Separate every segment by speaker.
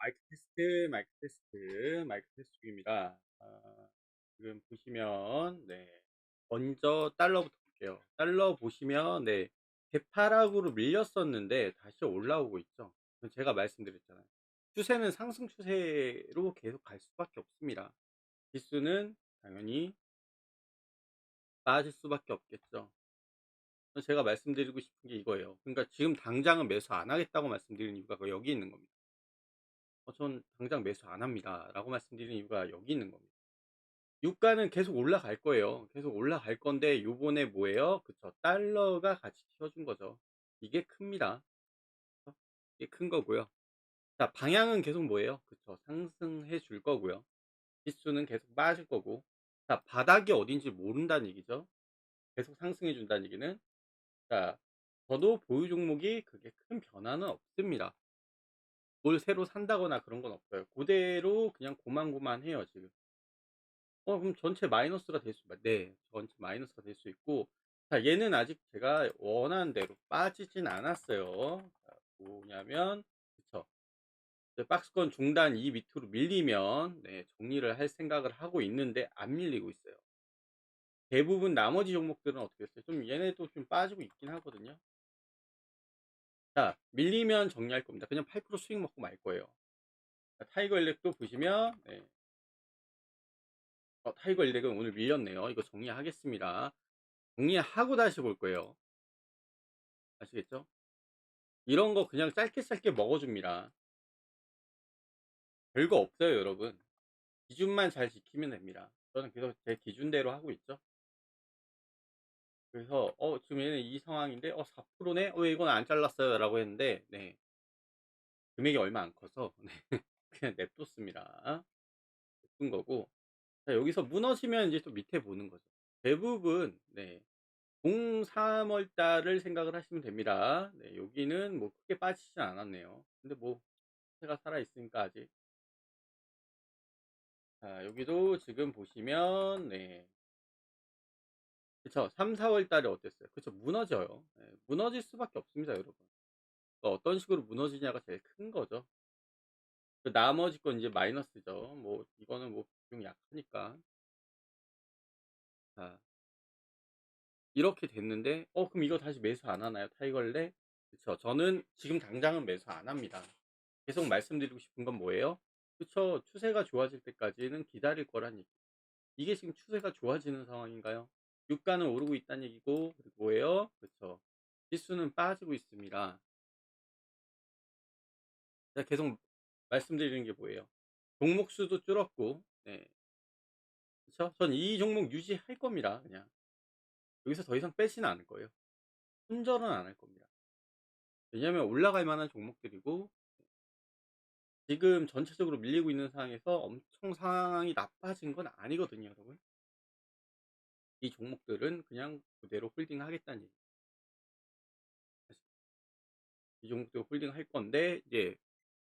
Speaker 1: 마이크 테스트 중입니다. 지금 보시면, 먼저 달러부터 볼게요. 달러 보시면, 대파락으로 밀렸었는데, 다시 올라오고 있죠. 제가 말씀드렸잖아요. 추세는 상승 추세로 계속 갈 수밖에 없습니다. 지수는 당연히 빠질 수밖에 없겠죠. 제가 말씀드리고 싶은 게 이거예요. 그러니까 지금 당장은 매수 안 하겠다고 말씀드리는 이유가 여기 있는 겁니다. 전 당장 매수 안 합니다. 라고 말씀드리는 이유가 여기 있는 겁니다. 유가는 계속 올라갈 거예요. 계속 올라갈 건데 요번에 뭐예요? 그쵸. 달러가 같이 튀어준 거죠. 이게 큽니다. 그쵸? 이게 큰 거고요. 자, 방향은 계속 뭐예요? 그쵸. 상승해 줄 거고요. 지수는 계속 빠질 거고. 자, 바닥이 어딘지 모른다는 얘기죠. 계속 상승해 준다는 얘기는. 자, 저도 보유 종목이 그게 큰 변화는 없습니다. 뭘 새로 산다거나 그런 건 없어요. 그대로 그냥 고만고만해요, 지금. 그럼 전체 마이너스가 될 수, 네, 전체 마이너스가 될 수 있고, 자, 얘는 아직 제가 원하는 대로 빠지진 않았어요. 자, 뭐냐면, 그쵸. 이제 박스권 중단 이 밑으로 밀리면, 정리를 할 생각을 하고 있는데, 안 밀리고 있어요. 대부분 나머지 종목들은 어떻게 됐어요? 좀 얘네도 좀 빠지고 있긴 하거든요. 자, 밀리면 정리할 겁니다. 그냥 8% 수익 먹고 말 거예요. 자, 타이거 일렉도 보시면, 타이거 일렉은 오늘 밀렸네요. 이거 정리하겠습니다. 정리하고 다시 볼 거예요. 아시겠죠? 이런 거 그냥 짧게 짧게 먹어줍니다. 별거 없어요, 여러분. 기준만 잘 지키면 됩니다. 저는 계속 제 기준대로 하고 있죠. 그래서 지금 얘는 이 상황인데 4%네? 왜 이건 안 잘랐어요? 라고 했는데 금액이 얼마 안 커서 그냥 냅뒀습니다. 냅둔 거고. 자, 여기서 무너지면 이제 또 밑에 보는 거죠. 대부분 03월 달을 생각을 하시면 됩니다. 여기는 뭐 크게 빠지진 않았네요. 근데 뭐 해가 살아 있으니까 아직. 자, 여기도 지금 보시면 그쵸. 3, 4월 달에 어땠어요? 그쵸. 무너져요. 무너질 수밖에 없습니다, 여러분. 어떤 식으로 무너지냐가 제일 큰 거죠. 그 나머지 건 이제 마이너스죠. 뭐 이거는 뭐 비중 약하니까. 자, 이렇게 됐는데 그럼 이거 다시 매수 안 하나요? 타이거래? 그쵸. 저는 지금 당장은 매수 안 합니다. 계속 말씀드리고 싶은 건 뭐예요? 그쵸. 추세가 좋아질 때까지는 기다릴 거란 얘기. 이게 지금 추세가 좋아지는 상황인가요? 유가는 오르고 있다는 얘기고, 그리고 뭐예요? 그쵸. 지수는 빠지고 있습니다. 제가 계속 말씀드리는 게 뭐예요? 종목 수도 줄었고, 그쵸? 전 이 종목 유지할 겁니다. 그냥. 여기서 더 이상 빼지는 않을 거예요. 손절은 안 할 겁니다. 왜냐면 올라갈 만한 종목들이고, 지금 전체적으로 밀리고 있는 상황에서 엄청 상황이 나빠진 건 아니거든요, 여러분. 이 종목들은 그냥 그대로 홀딩 하겠다는 얘기. 이 종목들 홀딩 할 건데, 이제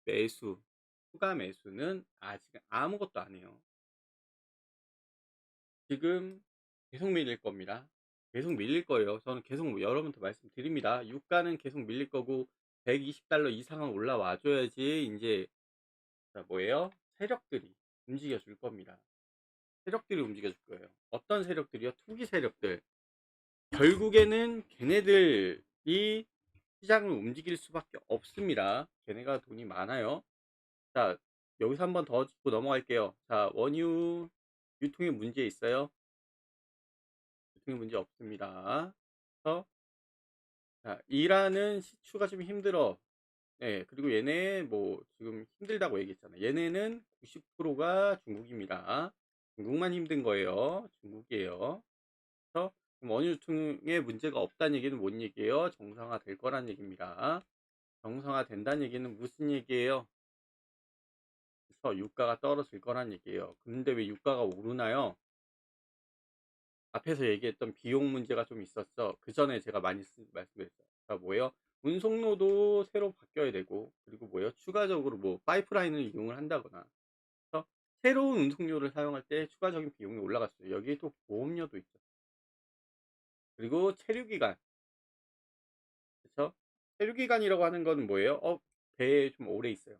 Speaker 1: 매수, 추가 매수는 아직 아무것도 안 해요. 지금 계속 밀릴 겁니다. 계속 밀릴 거예요. 저는 계속 여러분한테 말씀드립니다. 유가는 계속 밀릴 거고 120달러 이상은 올라와 줘야지 이제 뭐예요? 세력들이 움직여 줄 겁니다. 세력들이 움직여 줄 거예요. 어떤 세력들이요? 투기 세력들. 결국에는 걔네들이 시장을 움직일 수밖에 없습니다. 걔네가 돈이 많아요. 자, 여기서 한번 더 짚고 넘어갈게요. 자, 원유 유통에 문제 있어요? 유통에 문제 없습니다. 그래서 자, 이란은 시추가 좀 힘들어. 그리고 얘네 뭐 지금 힘들다고 얘기했잖아요. 얘네는 90%가 중국입니다. 중국만 힘든 거예요. 중국이에요. 그래서 원유 유통에 문제가 없다는 얘기는 뭔 얘기예요? 정상화 될 거란 얘기입니다. 정상화 된다는 얘기는 무슨 얘기예요? 그래서 유가가 떨어질 거란 얘기예요. 근데 왜 유가가 오르나요? 앞에서 얘기했던 비용 문제가 좀 있었죠. 그 전에 제가 많이 말씀드렸어요. 그러니까 뭐예요? 운송로도 새로 바뀌어야 되고, 그리고 뭐예요? 추가적으로 뭐 파이프라인을 이용을 한다거나, 그래서 새로운 운송료를 사용할 때 추가적인 비용이 올라갔어요. 여기에 또 보험료도 있죠. 그리고 체류기간, 그렇죠? 체류기간이라고 하는 건 뭐예요? 배에 좀 오래 있어요.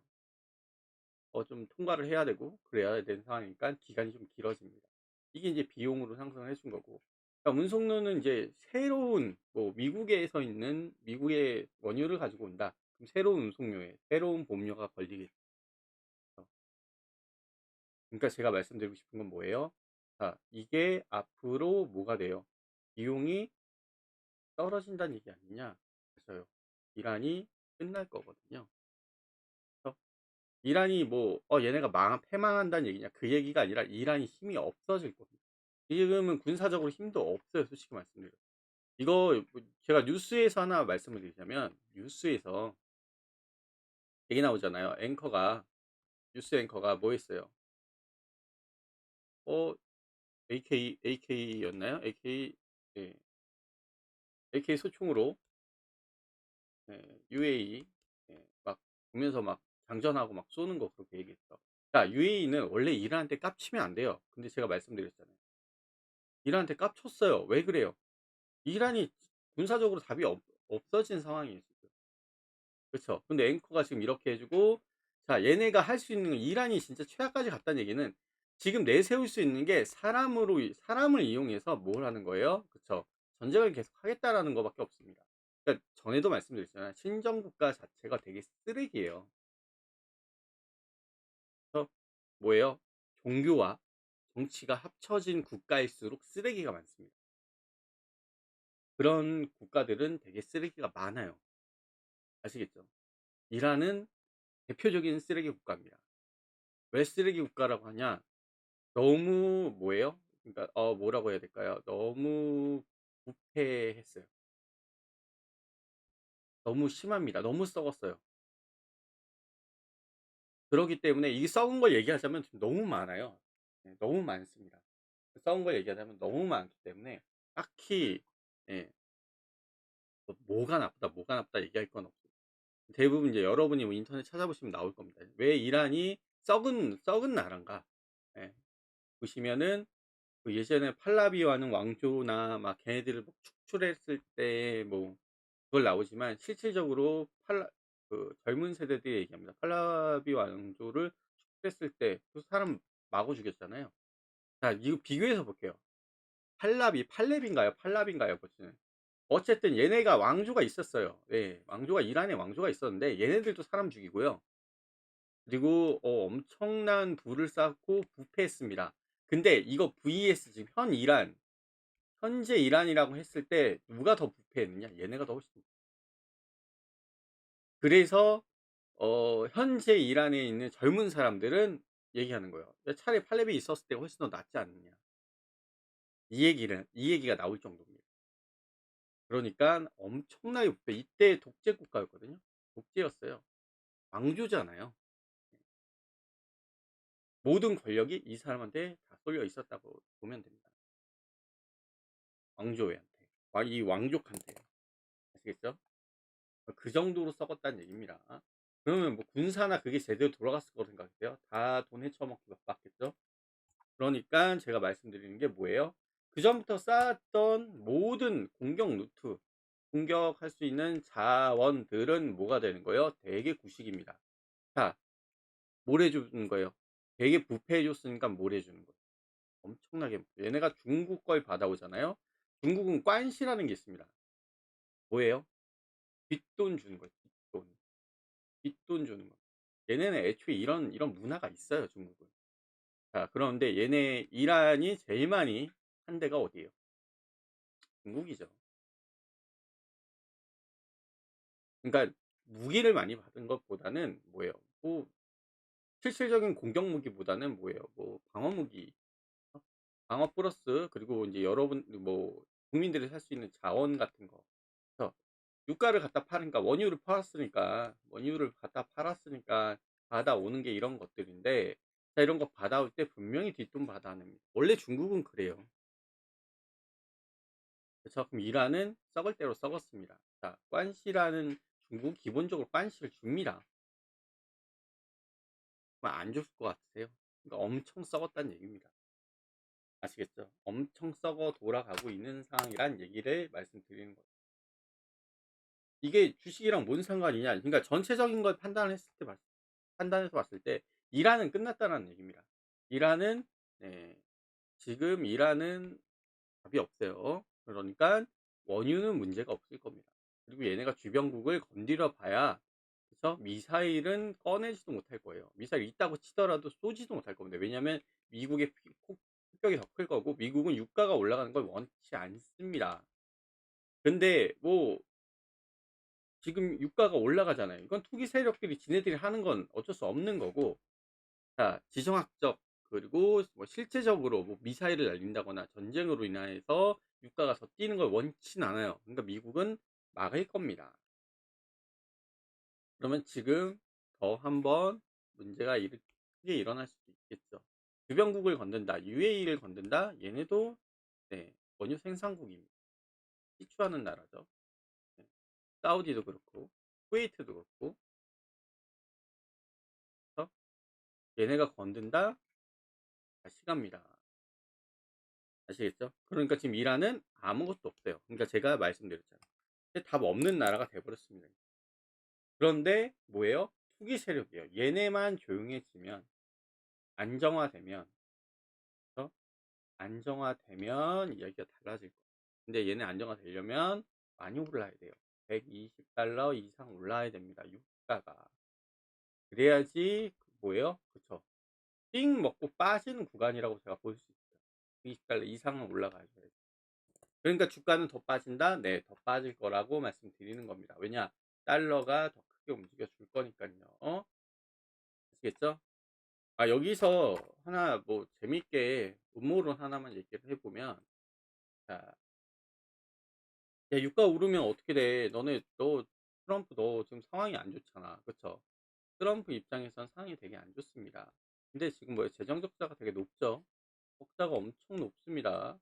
Speaker 1: 좀 통과를 해야 되고 그래야 되는 상황이니까 기간이 좀 길어집니다. 이게 이제 비용으로 상승을 해준 거고. 그러니까 운송료는 이제 새로운 뭐 미국에서 있는 미국의 원유를 가지고 온다. 그럼 새로운 운송료에 새로운 보험료가 걸리겠죠. 그러니까 제가 말씀드리고 싶은 건 뭐예요? 자, 이게 앞으로 뭐가 돼요? 비용이 떨어진다는 얘기 아니냐? 그래서요. 이란이 끝날 거거든요. 그래서 이란이 뭐 얘네가 패망한다는 얘기냐? 그 얘기가 아니라 이란이 힘이 없어질 겁니다. 지금은 군사적으로 힘도 없어요, 솔직히 말씀드려요. 이거 뭐 제가 뉴스에서 하나 말씀을 드리자면 뉴스에서 얘기 나오잖아요. 뉴스 앵커가 뭐 했어요? 어 AK였나요? 예. AK 소총으로 UAE 막 보면서 막 장전하고 막 쏘는 거 그렇게 얘기했어. 자, UAE는 원래 이란한테 깝치면 안 돼요. 근데 제가 말씀드렸잖아요. 이란한테 깝쳤어요. 왜 그래요? 이란이 군사적으로 답이 없어진 상황이에요, 지금. 그쵸? 근데 앵커가 지금 이렇게 해 주고, 자, 얘네가 할 수 있는 건 이란이 진짜 최악까지 갔다는 얘기는 지금 내세울 수 있는 게 사람을 이용해서 뭘 하는 거예요? 그쵸? 전쟁을 계속하겠다라는 거 밖에 없습니다. 그러니까 전에도 말씀드렸잖아요. 신정 국가 자체가 되게 쓰레기예요. 그래서 뭐예요? 종교와 정치가 합쳐진 국가일수록 쓰레기가 많습니다. 그런 국가들은 되게 쓰레기가 많아요. 아시겠죠? 이란은 대표적인 쓰레기 국가입니다. 왜 쓰레기 국가라고 하냐? 너무 뭐예요? 그러니까 뭐라고 해야 될까요? 너무 부패했어요. 너무 심합니다. 너무 썩었어요. 그러기 때문에 이 썩은 걸 얘기하자면 지금 너무 많아요. 네, 너무 많습니다. 썩은 걸 얘기하자면 너무 많기 때문에 딱히 예, 뭐가 나쁘다 얘기할 건 없어요. 대부분 이제 여러분이 뭐 인터넷 찾아보시면 나올 겁니다. 왜 이란이 썩은 나라인가? 예, 보시면은 그 예전에 팔라비와는 왕조나 막 걔네들을 막 축출했을 때 뭐 그걸 나오지만 실질적으로 젊은 세대들이 얘기합니다. 팔라비 왕조를 축출했을 때 그 사람 마구 죽였잖아요. 자, 이거 비교해서 볼게요. 팔렙인가요? 팔랍인가요? 어쨌든 얘네가 왕조가 있었어요. 예. 이란에 왕조가 있었는데 얘네들도 사람 죽이고요. 그리고 엄청난 부를 쌓고 부패했습니다. 근데 이거 vs 지금 현재 이란이라고 했을 때 누가 더 부패했느냐? 얘네가 더 훨씬. 그래서 현재 이란에 있는 젊은 사람들은 얘기하는 거예요. "야, 차라리 팔렙이 있었을 때가 훨씬 더 낫지 않느냐." 이 얘기가 나올 정도입니다. 그러니깐 엄청나게 부패, 이때 독재 국가였거든요. 독재였어요. 왕조잖아요. 모든 권력이 이 사람한테 다 쏠려 있었다고 보면 됩니다. 왕조한테. 이 왕족한테요. 아시겠죠? 그 정도로 썩었다는 얘기입니다. 그러면 뭐 군사나 그게 제대로 돌아갔을 거라고 생각하세요? 다 돈 헤쳐먹기 바빴겠죠? 그러니까 제가 말씀드리는 게 뭐예요? 그전부터 쌓았던 모든 공격할 수 있는 자원들은 뭐가 되는 거예요? 대개 구식입니다. 자, 뭘 해주는 거예요? 되게 부패해 줬으니까 뭘 해주는 거예요? 엄청나게 얘네가 중국 걸 받아오잖아요. 중국은 관시라는 게 있습니다. 뭐예요? 뒷돈 주는 거예요. 뒷돈 주는 거. 얘네는 애초에 이런 문화가 있어요, 중국은. 자, 그런데 이란이 제일 많이 한 데가 어디예요? 중국이죠. 그러니까 무기를 많이 받은 것보다는 뭐예요? 뭐 실질적인 공격 무기보다는 뭐예요? 뭐 방어 무기, 어? 방어 플러스 그리고 이제 여러분 뭐 국민들이 살 수 있는 자원 같은 거. 그래서 유가를 갖다 파니까 원유를 갖다 팔았으니까 받아오는 게 이런 것들인데, 자, 이런 거 받아올 때 분명히 뒷돈 받아냅니다. 원래 중국은 그래요. 그래서 그럼 이란은 썩을 대로 썩었습니다. 자, 관시라는 중국 기본적으로 관시를 줍니다. 안 줬을 것 같으세요? 그러니까 엄청 썩었다는 얘기입니다. 아시겠죠? 엄청 썩어 돌아가고 있는 상황이란 얘기를 말씀드리는 거예요. 이게 주식이랑 뭔 상관이냐? 그러니까 전체적인 걸 판단해서 봤을 때 이란은 끝났다라는 얘기입니다. 이란은 네 지금 이란은 답이 없어요. 그러니까 원유는 문제가 없을 겁니다. 그리고 얘네가 주변국을 건드려 봐야 그쵸? 미사일은 꺼내지도 못할 거예요. 미사일 있다고 치더라도 쏘지도 못할 겁니다. 왜냐하면 미국의 폭격이 더 클 거고 미국은 유가가 올라가는 걸 원치 않습니다. 근데 뭐 지금 유가가 올라가잖아요. 이건 투기 세력들이 지네들이 하는 건 어쩔 수 없는 거고 자 지정학적 그리고 뭐 실제적으로 뭐 미사일을 날린다거나 전쟁으로 인해서 유가가 더 뛰는 걸 원치는 않아요. 그러니까 미국은 막을 겁니다. 그러면 지금 더 한번 문제가 크게 일어날 수도 있겠죠. 주변국을 건든다. UAE를 건든다. 얘네도 네, 원유 생산국입니다. 시추하는 나라죠. 네, 사우디도 그렇고 쿠웨이트도 그렇고 그래서 얘네가 건든다. 다시 갑니다. 아시겠죠? 그러니까 지금 이란은 아무것도 없어요. 그러니까 제가 말씀드렸잖아요. 답 없는 나라가 돼버렸습니다. 그런데 뭐예요? 투기 세력이에요. 얘네만 조용해지면 안정화되면 그래서 안정화되면 이야기가 달라질 거예요. 근데 얘네 안정화되려면 많이 올라야 돼요. 120달러 이상 올라야 됩니다. 유가가. 그래야지 뭐예요? 그쵸. 띵 먹고 빠지는 구간이라고 제가 볼 수 있어요. 120달러 이상은 올라가야 돼요. 그러니까 주가는 더 빠진다? 네, 더 빠질 거라고 말씀드리는 겁니다. 왜냐? 달러가 더 크게 움직여 줄 거니까요. 아시겠죠? 아, 여기서 하나 뭐 재밌게 음모론 하나만 얘기를 해보면, 자, 야, 유가 오르면 어떻게 돼? 너, 트럼프 너 지금 상황이 안 좋잖아. 그쵸? 트럼프 입장에선 상황이 되게 안 좋습니다. 근데 지금 뭐 재정 적자가 되게 높죠? 적자가 엄청 높습니다.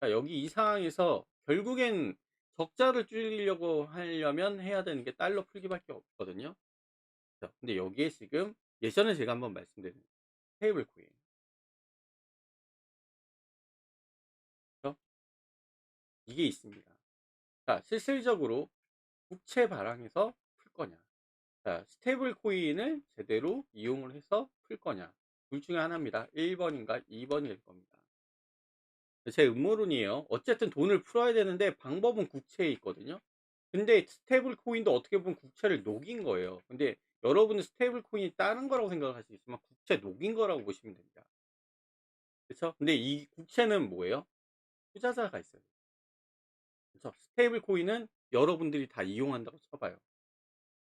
Speaker 1: 자, 여기 이 상황에서 결국엔 적자를 줄이려고 하려면 해야 되는 게 달러 풀기밖에 없거든요. 자, 근데 여기에 지금 예전에 제가 한번 말씀드린 스테이블 코인. 그죠? 이게 있습니다. 자, 실질적으로 국채 발행해서 풀 거냐. 자, 스테이블 코인을 제대로 이용을 해서 풀 거냐. 둘 중에 하나입니다. 1번인가 2번이 될 겁니다. 제 음모론이에요. 어쨌든 돈을 풀어야 되는데 방법은 국채에 있거든요. 근데 스테이블 코인도 어떻게 보면 국채를 녹인 거예요. 근데 여러분은 스테이블 코인이 다른 거라고 생각할 수 있지만 국채 녹인 거라고 보시면 됩니다. 그렇죠? 근데 이 국채는 뭐예요? 투자자가 있어요. 그렇죠? 스테이블 코인은 여러분들이 다 이용한다고 쳐봐요.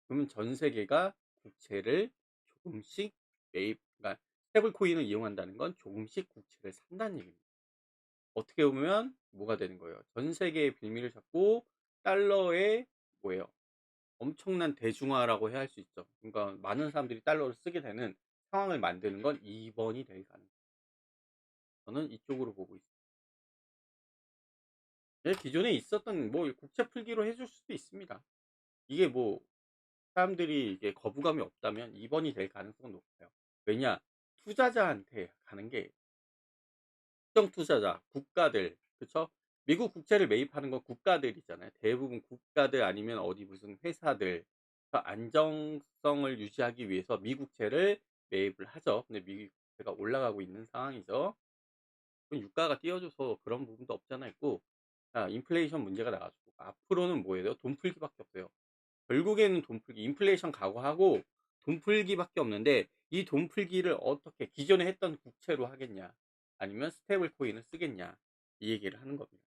Speaker 1: 그러면 전 세계가 국채를 조금씩 매입, 그러니까 스테이블 코인을 이용한다는 건 조금씩 국채를 산다는 얘기입니다. 어떻게 보면 뭐가 되는 거예요? 전 세계의 빌미를 잡고 달러의 뭐예요? 엄청난 대중화라고 해야 할 수 있죠. 그러니까 많은 사람들이 달러를 쓰게 되는 상황을 만드는 건 2번이 될 가능성. 저는 이쪽으로 보고 있습니다. 네, 기존에 있었던 뭐 국채 풀기로 해줄 수도 있습니다. 이게 뭐 사람들이 이게 거부감이 없다면 2번이 될 가능성은 높아요. 왜냐? 투자자한테 가는 게 특정 투자자, 국가들, 그쵸? 미국 국채를 매입하는 건 국가들이잖아요. 대부분 국가들 아니면 어디 무슨 회사들. 그러니까 안정성을 유지하기 위해서 미국채를 매입을 하죠. 근데 미국채가 올라가고 있는 상황이죠. 그럼 유가가 뛰어줘서 그런 부분도 없잖아 있고, 자, 인플레이션 문제가 나가지고 앞으로는 뭐예요? 돈 풀기밖에 없어요. 결국에는 돈 풀기, 인플레이션 각오하고 돈 풀기밖에 없는데 이 돈 풀기를 어떻게 기존에 했던 국채로 하겠냐, 아니면 스테이블 코인을 쓰겠냐 이 얘기를 하는 겁니다.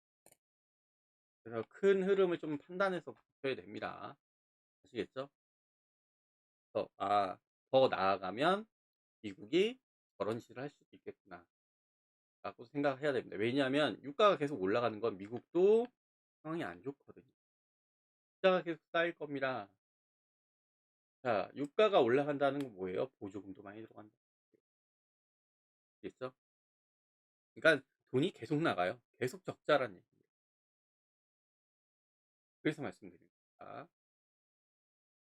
Speaker 1: 그래서 큰 흐름을 좀 판단해서 보셔야 됩니다. 아시겠죠? 그래서 더 나아가면 미국이 저런 식으로 할 수도 있겠구나 라고 생각해야 됩니다. 왜냐하면 유가가 계속 올라가는 건 미국도 상황이 안 좋거든요. 숫자가 계속 쌓일 겁니다. 자, 유가가 올라간다는 건 뭐예요? 보조금도 많이 들어간다. 아시겠죠? 그러니까 돈이 계속 나가요. 계속 적자라는 얘기입니다. 그래서 말씀드립니다.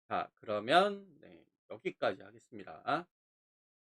Speaker 1: 자, 그러면 네, 여기까지 하겠습니다.